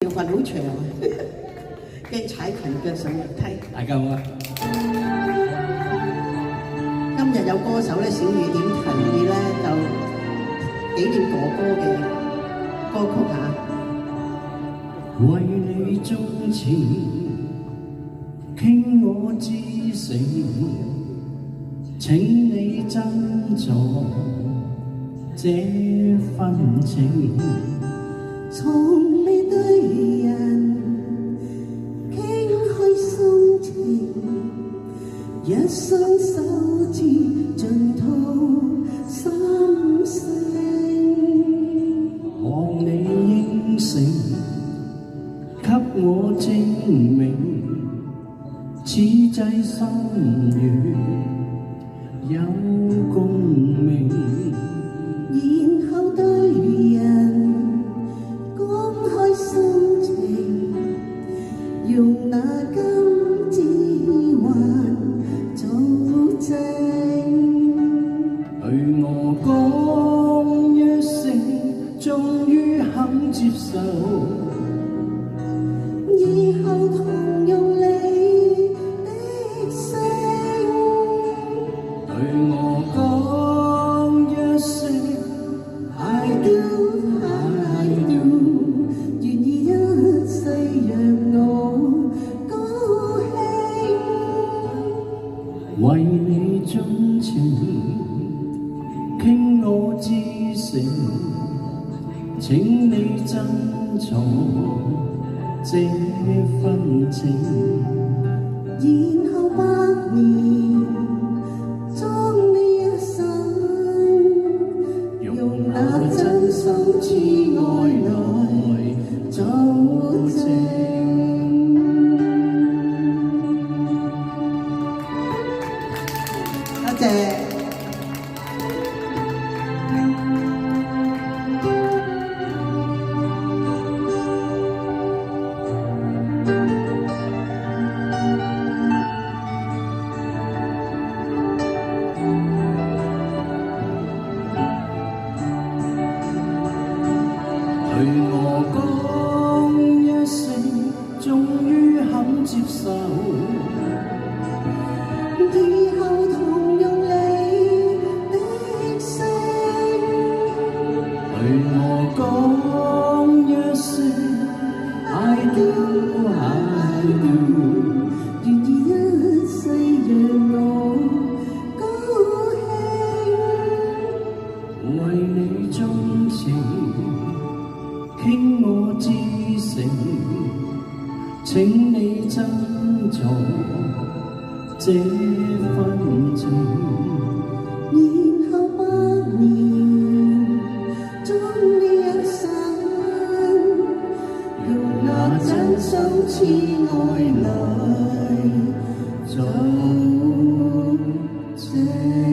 條裙好長啊，驚踩裙腳上樓梯。大家好啊！今日有歌手咧，小雨點提議咧，就紀念哥哥嘅歌曲嚇。為你鍾情，傾我至誠，請你珍重這份情。從未對人傾開心情，一雙手指盡吐心聲。望你應承，給我證明，此際心願有共鳴。然後對人講開心情，用那金指環做證。對我講一聲，終於肯接受，以後同用你的聲。對我講一聲 I do I do， 願意一世讓我高興。為你鍾情，傾我至誠，請你珍重這份情。然後百年終你一生，用那真心摯愛來做證。多謝。對我講一聲，終於肯接受，以後同用你的聲。對我講一聲 I do I do， 願意一世讓我高興。為你鍾情，傾我至誠，請你珍重這份情。然後百年終你一生，用那真心摯愛來做證。